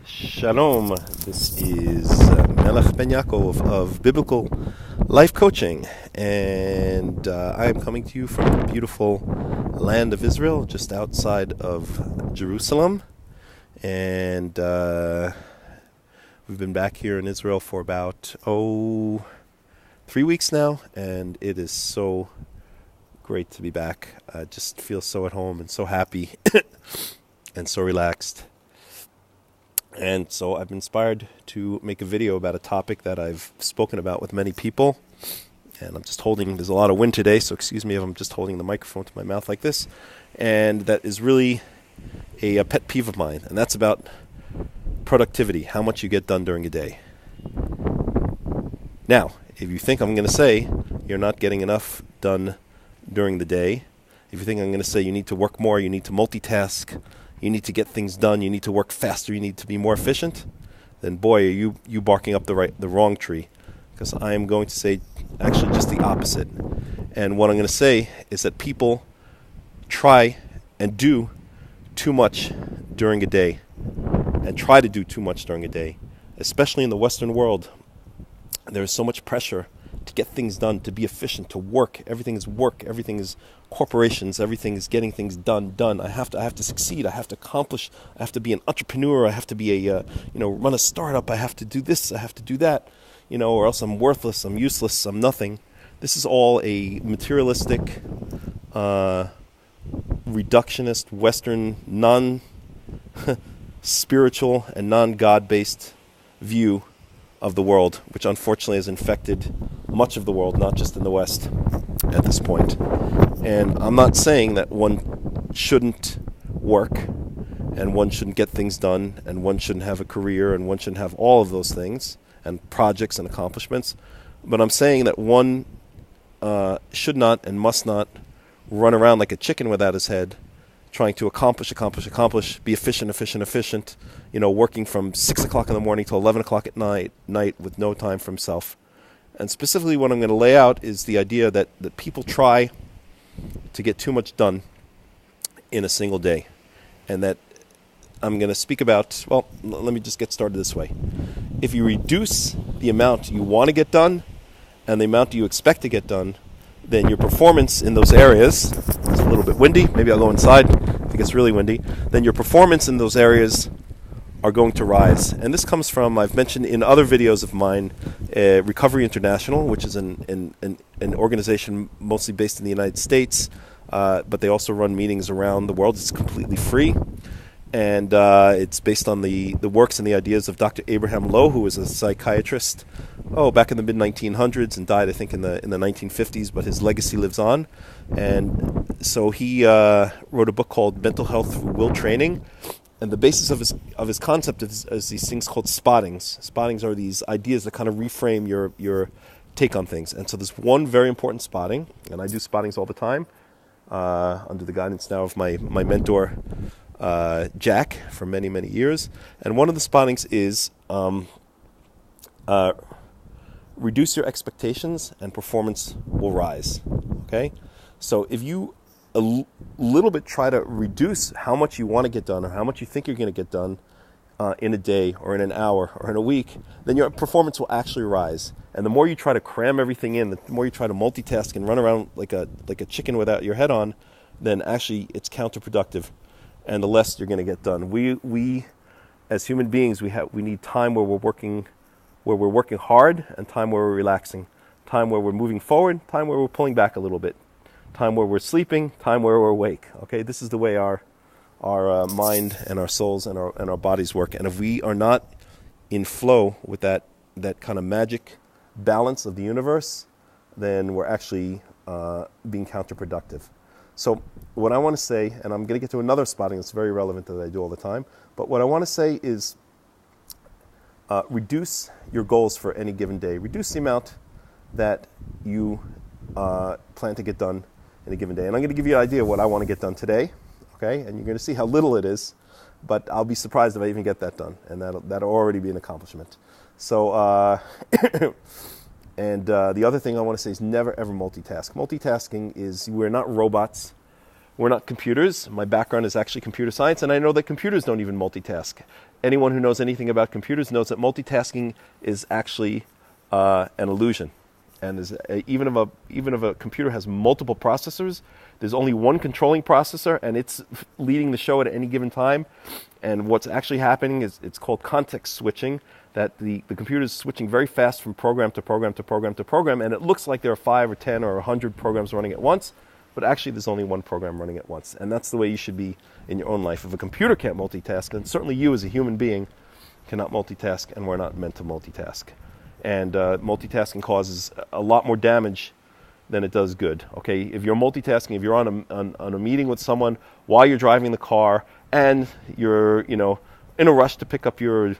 Shalom. This is Melech Ben Yaakov of Biblical Life Coaching, and I am coming to you from the beautiful land of Israel, just outside of Jerusalem. And we've been back here in Israel for about 3 weeks now, and it is so great to be back. I just feel so at home and so happy and so relaxed. And so I've been inspired to make a video about a topic that I've spoken about with many people. And I'm just there's a lot of wind today, so excuse me if I'm just holding the microphone to my mouth like this. And that is really a pet peeve of mine, and that's about productivity, how much you get done during a day. Now, if you think I'm going to say you're not getting enough done during the day, if you think I'm going to say you need to work more, you need to multitask, you need to get things done, you need to work faster, you need to be more efficient, then boy, are you barking up the wrong tree. Because I am going to say actually just the opposite. And what I'm going to say is that people try and do too much during a day, and try to do too much during a day, especially in the Western world. There is so much pressure to get things done, to be efficient, to work. Everything is corporations, everything is getting things done. I have to succeed, I have to accomplish, I have to be an entrepreneur, I have to be run a startup, I have to do this, I have to do that, or else I'm worthless, I'm useless, I'm nothing. This is all a materialistic, reductionist, Western, non-spiritual and non-God-based view of the world, which unfortunately has infected much of the world, not just in the West at this point. And I'm not saying that one shouldn't work, and one shouldn't get things done, and one shouldn't have a career, and one shouldn't have all of those things, and projects and accomplishments. But I'm saying that one should not and must not run around like a chicken without his head, trying to accomplish, be efficient, working from 6 o'clock in the morning till 11 o'clock at night with no time for himself. And specifically what I'm going to lay out is the idea that people try to get too much done in a single day. And that I'm going to speak about, let me just get started this way. If you reduce the amount you want to get done and the amount you expect to get done, then your performance in those areas, it's a little bit windy, maybe I'll go inside if it gets really windy, then your performance in those areas are going to rise. And this comes from, I've mentioned in other videos of mine, Recovery International, which is an organization mostly based in the United States, but they also run meetings around the world. It's completely free. And it's based on the works and the ideas of Dr. Abraham Lowe, who was a psychiatrist, back in the mid-1900s and died, I think, in the 1950s, but his legacy lives on. And so he wrote a book called Mental Health Through Will Training. And the basis of his concept is these things called spottings. Spottings are these ideas that kind of reframe your take on things. And so there's one very important spotting, and I do spottings all the time, under the guidance now of my mentor, Jack, for many, many years. And one of the spottings is reduce your expectations and performance will rise. Okay? So if you a little bit try to reduce how much you want to get done or how much you think you're going to get done in a day or in an hour or in a week, then your performance will actually rise. And the more you try to cram everything in, the more you try to multitask and run around like a chicken without your head on, then actually it's counterproductive, and the less you're going to get done. We as human beings, we need time where we're working hard, and time where we're relaxing, time where we're moving forward, time where we're pulling back a little bit, time where we're sleeping, time where we're awake. Okay, this is the way our mind and our souls and our bodies work. And if we are not in flow with that kind of magic balance of the universe, then we're actually being counterproductive. So what I want to say, and I'm going to get to another spotting that's very relevant that I do all the time, but what I want to say is reduce your goals for any given day. Reduce the amount that you plan to get done in a given day. And I'm going to give you an idea of what I want to get done today, okay? And you're going to see how little it is, but I'll be surprised if I even get that done, and that'll already be an accomplishment. So, and the other thing I want to say is never ever multitask. Multitasking is, we're not robots. we're not computers. My background is actually computer science, and I know that computers don't even multitask. Anyone who knows anything about computers knows that multitasking is actually an illusion. And even if a computer has multiple processors, there's only one controlling processor, and it's leading the show at any given time. And what's actually happening is it's called context switching, that the computer is switching very fast from program to program to program to program, and it looks like there are 5 or 10 or 100 programs running at once, but actually there's only one program running at once. And that's the way you should be in your own life. If a computer can't multitask, then certainly you as a human being cannot multitask, and we're not meant to multitask. And multitasking causes a lot more damage than it does good. Okay, if you're multitasking, if you're on a meeting with someone while you're driving the car, and you're in a rush to pick up your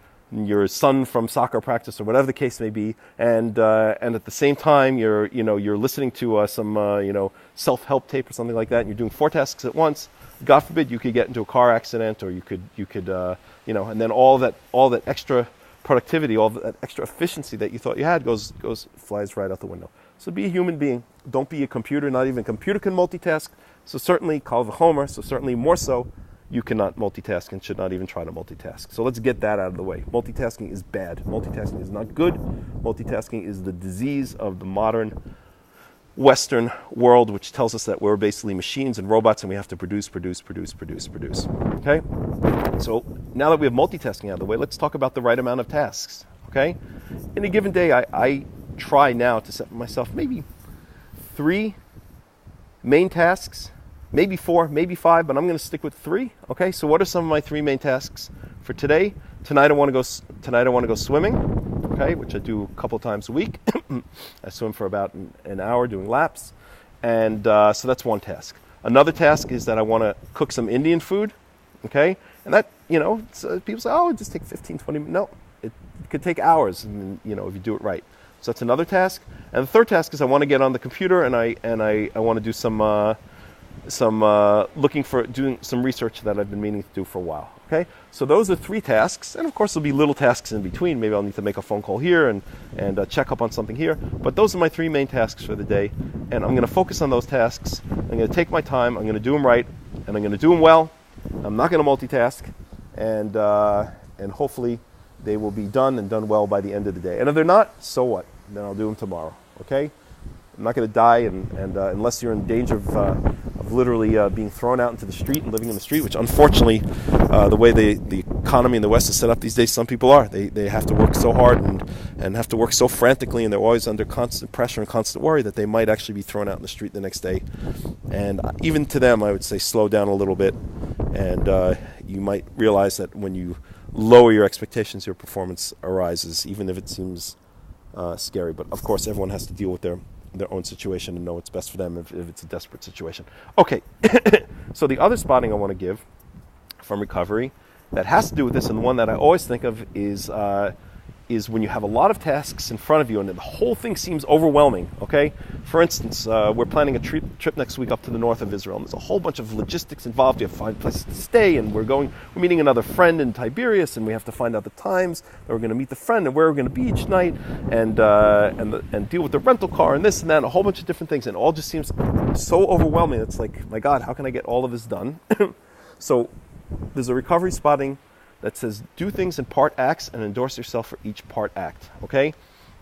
son from soccer practice or whatever the case may be, and at the same time you're listening to some self-help tape or something like that, and you're doing 4 tasks at once. God forbid you could get into a car accident, or you could and then all that extra productivity, all that extra efficiency that you thought you had flies right out the window. So be a human being. Don't be a computer. Not even a computer can multitask. So certainly, kal v'chomer, so certainly more so, you cannot multitask and should not even try to multitask. So let's get that out of the way. Multitasking is bad. Multitasking is not good. Multitasking is the disease of the modern Western world, which tells us that we're basically machines and robots, and we have to produce. Okay? So now that we have multitasking out of the way, let's talk about the right amount of tasks. Okay? In a given day, I try now to set myself maybe 3 main tasks, maybe 4, maybe 5, but I'm going to stick with 3. Okay? So what are some of my 3 main tasks for today? Tonight I want to go swimming. Okay, which I do a couple times a week. I swim for about an hour doing laps. And so that's one task. Another task is that I want to cook some Indian food. Okay, and that, people say, oh, it just take 15, 20 minutes. No, it could take hours, and, if you do it right. So that's another task. And the third task is I want to get on the computer, and I want to do some doing some research that I've been meaning to do for a while. Okay, so those are 3 tasks, and of course there'll be little tasks in between. Maybe I'll need to make a phone call here and check up on something here. But those are my 3 main tasks for the day, and I'm going to focus on those tasks. I'm going to take my time. I'm going to do them right, and I'm going to do them well. I'm not going to multitask, and hopefully they will be done and done well by the end of the day. And if they're not, so what? Then I'll do them tomorrow. Okay, I'm not going to die, and unless you're in danger of literally being thrown out into the street and living in the street, which unfortunately, the way the economy in the West is set up these days, some people are. They have to work so hard and have to work so frantically, and they're always under constant pressure and constant worry that they might actually be thrown out in the street the next day. And even to them, I would say slow down a little bit, and you might realize that when you lower your expectations, your performance arises, even if it seems scary. But of course, everyone has to deal with their own situation and know what's best for them if it's a desperate situation. Okay, so the other spotting I want to give from recovery that has to do with this, and the one that I always think of is when you have a lot of tasks in front of you and the whole thing seems overwhelming. Okay, for instance, we're planning a trip next week up to the north of Israel, and there's a whole bunch of logistics involved. You have to find places to stay, and we're meeting another friend in Tiberias, and we have to find out the times that we're going to meet the friend and where we're going to be each night, and deal with the rental car and this and that, and a whole bunch of different things, and it all just seems so overwhelming. It's like, my God, how can I get all of this done? So there's a recovery spotting that says do things in part acts and endorse yourself for each part act. Okay,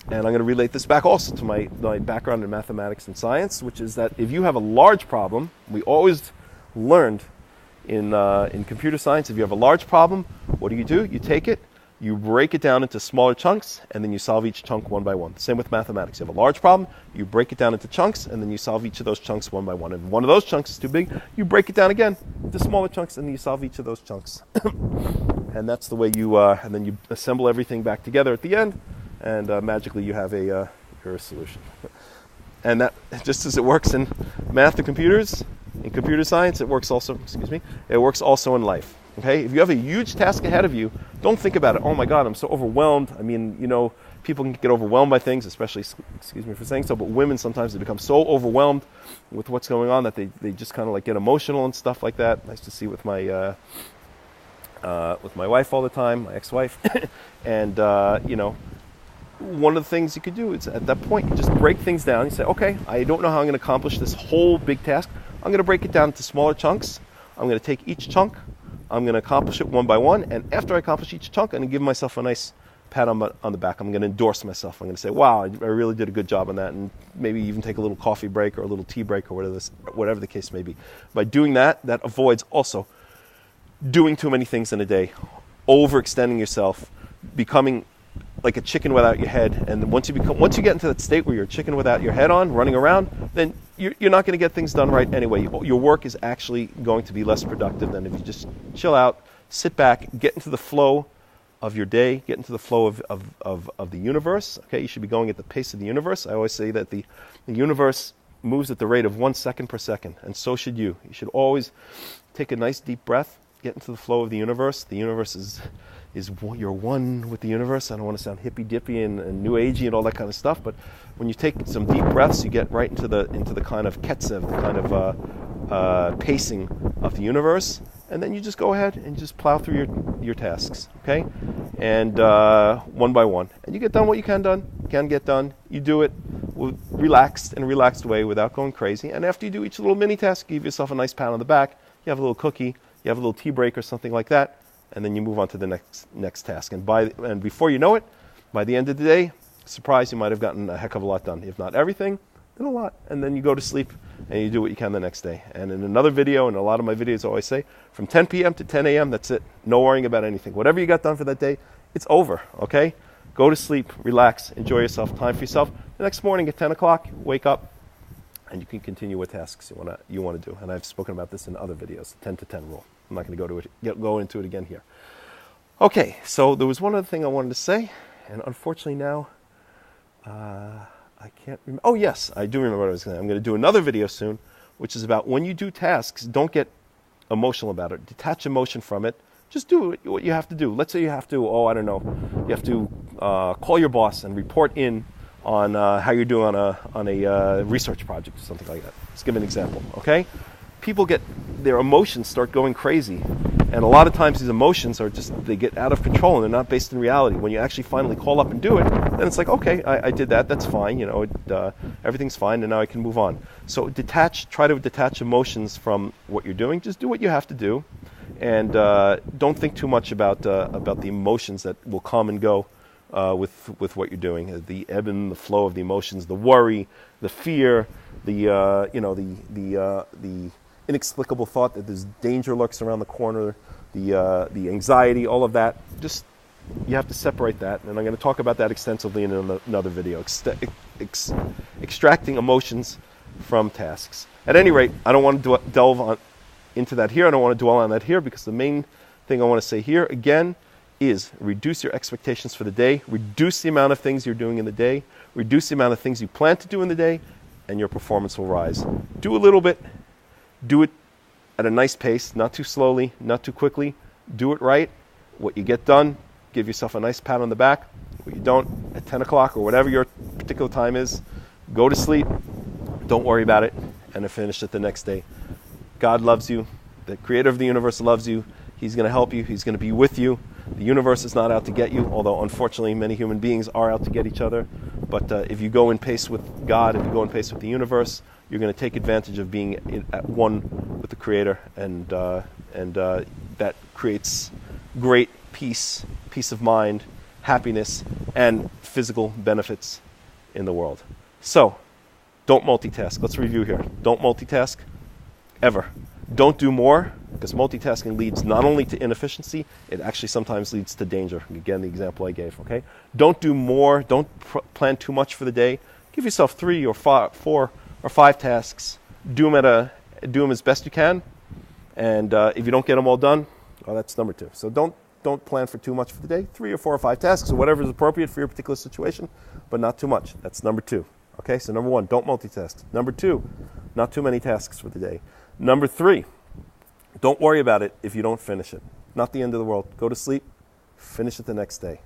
and I'm going to relate this back also to my background in mathematics and science, which is that if you have a large problem, we always learned in computer science, if you have a large problem, what do? You take it, you break it down into smaller chunks, and then you solve each chunk one by one. Same with mathematics. You have a large problem, you break it down into chunks, and then you solve each of those chunks one by one. If one of those chunks is too big, you break it down again into smaller chunks, and then you solve each of those chunks. And that's the way and then you assemble everything back together at the end, and magically you have a solution. And that, just as it works in math and computers, in computer science, it works also in life. Okay, if you have a huge task ahead of you, don't think about it. Oh my God, I'm so overwhelmed. I mean, people can get overwhelmed by things, especially, excuse me for saying so, but women sometimes they become so overwhelmed with what's going on that they just kind of like get emotional and stuff like that. I used to see with my wife all the time, my ex-wife, and one of the things you could do is at that point you just break things down. You say, okay, I don't know how I'm going to accomplish this whole big task, I'm going to break it down into smaller chunks. I'm going to take each chunk. I'm going to accomplish it one by one. And after I accomplish each chunk, I'm going to give myself a nice pat on the back. I'm going to endorse myself. I'm going to say, wow, I really did a good job on that. And maybe even take a little coffee break or a little tea break or whatever the case may be. By doing that, that avoids also doing too many things in a day, overextending yourself, becoming like a chicken without your head. And once you get into that state where you're a chicken without your head on, running around, then you're not going to get things done right anyway. Your work is actually going to be less productive than if you just chill out, sit back, get into the flow of your day, get into the flow of the universe. Okay, you should be going at the pace of the universe. I always say that the universe moves at the rate of 1 second per second, and so should you. You should always take a nice deep breath, get into the flow of the universe. The universe is you're one with the universe. I don't want to sound hippy-dippy and new agey and all that kind of stuff, but when you take some deep breaths, you get right into the kind of ketzev, the kind of pacing of the universe, and then you just go ahead and just plow through your tasks, okay? And one by one, and you get done what you can get done. You do it with in a relaxed way without going crazy. And after you do each little mini task, give yourself a nice pat on the back. You have a little cookie, you have a little tea break or something like that, and then you move on to the next task. And before you know it, by the end of the day, surprise, you might have gotten a heck of a lot done. If not everything, then a lot. And then you go to sleep and you do what you can the next day. And in another video, and a lot of my videos I always say, from 10 p.m. to 10 a.m., that's it. No worrying about anything. Whatever you got done for that day, it's over, okay? Go to sleep, relax, enjoy yourself, time for yourself. The next morning at 10 o'clock, wake up, and you can continue with tasks you want to do. And I've spoken about this in other videos, 10 to 10 rule. I'm not going to go into it again here. Okay, so there was one other thing I wanted to say, and unfortunately now I can't remember. Oh yes, I do remember what I was going to say. I'm going to do another video soon, which is about when you do tasks, don't get emotional about it. Detach emotion from it. Just do what you have to do. Let's say you have to, you have to call your boss and report in on how you're doing on a research project or something like that. Let's give an example, okay? People their emotions start going crazy. And a lot of times these emotions they get out of control and they're not based in reality. When you actually finally call up and do it, then it's like, okay, I did that, that's fine, everything's fine, and now I can move on. So try to detach emotions from what you're doing. Just do what you have to do, and don't think too much about the emotions that will come and go with what you're doing. The ebb and the flow of the emotions, the worry, the fear, the inexplicable thought that there's danger lurks around the corner, the anxiety, all of that. Just you have to separate that, and I'm going to talk about that extensively in another video. Extracting emotions from tasks. At any rate, I don't want to delve into that here. I don't want to dwell on that here, because the main thing I want to say here again is reduce your expectations for the day, reduce the amount of things you're doing in the day, reduce the amount of things you plan to do in the day, and your performance will rise. Do a little bit. Do it at a nice pace, not too slowly, not too quickly. Do it right. What you get done, give yourself a nice pat on the back. What you don't, at 10 o'clock or whatever your particular time is, go to sleep. Don't worry about it, and then finish it the next day. God loves you. The creator of the universe loves you. He's going to help you. He's going to be with you. The universe is not out to get you, although unfortunately many human beings are out to get each other. But if you go in pace with God, if you go in pace with the universe, you're going to take advantage of being at one with the Creator, and that creates great peace of mind, happiness, and physical benefits in the world. So, don't multitask. Let's review here. Don't multitask ever. Don't do more, because multitasking leads not only to inefficiency, it actually sometimes leads to danger. Again, the example I gave, okay? Don't do more. Don't plan too much for the day. Give yourself 3 or 4 or 5 tasks. Do them as best you can, and if you don't get them all done, well, that's number 2. So don't plan for too much for the day. 3 or 4 or 5 tasks, or whatever is appropriate for your particular situation, but not too much. That's number 2. Okay, so number 1, don't multitask. Number 2, not too many tasks for the day. Number 3, don't worry about it if you don't finish it. Not the end of the world. Go to sleep, finish it the next day.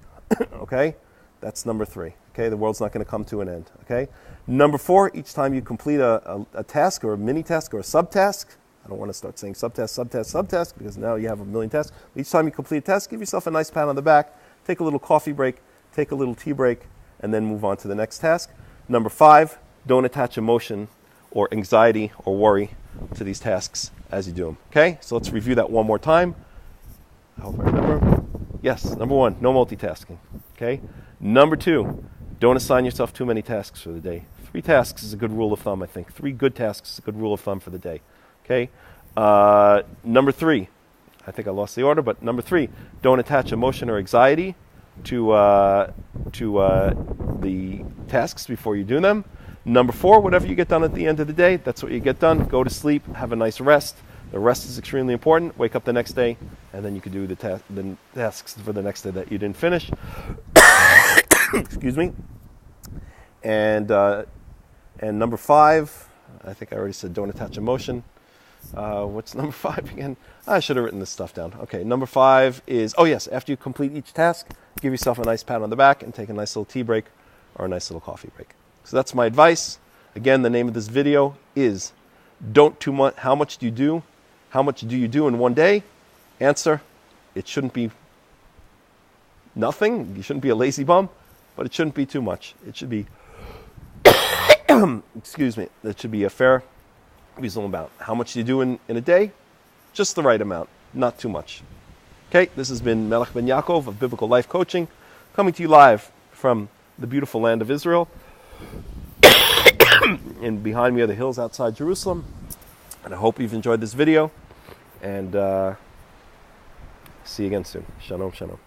Okay? That's number 3. Okay, the world's not going to come to an end. Okay? Number 4, each time you complete a task or a mini task or a subtask, I don't want to start saying subtask, because now you have a million tasks. Each time you complete a task, give yourself a nice pat on the back, take a little coffee break, take a little tea break, and then move on to the next task. Number 5, don't attach emotion or anxiety or worry to these tasks as you do them. Okay, so let's review that one more time. I hope I remember. Yes, number 1, no multitasking. Okay, number 2, don't assign yourself too many tasks for the day. 3 tasks is a good rule of thumb, I think. 3 good tasks is a good rule of thumb for the day. Okay, number 3, I think I lost the order, but number 3, don't attach emotion or anxiety to the tasks before you do them. Number 4, whatever you get done at the end of the day, that's what you get done. Go to sleep, have a nice rest. The rest is extremely important. Wake up the next day, and then you can do the tasks for the next day that you didn't finish. Excuse me. And number 5, I think I already said don't attach emotion. What's number 5 again? I should have written this stuff down. Okay, number 5 is, oh yes, after you complete each task, give yourself a nice pat on the back and take a nice little tea break or a nice little coffee break. So that's my advice. Again, the name of this video is Don't Too Much. How much do you do? How much do you do in one day? Answer, it shouldn't be nothing. You shouldn't be a lazy bum, but it shouldn't be too much. It should be, excuse me, it should be a fair, reasonable amount. How much do you do in a day? Just the right amount, not too much. Okay, this has been Melech Ben Yaakov of Biblical Life Coaching, coming to you live from the beautiful land of Israel. And behind me are the hills outside Jerusalem. And I hope you've enjoyed this video. And see you again soon. Shalom, shalom.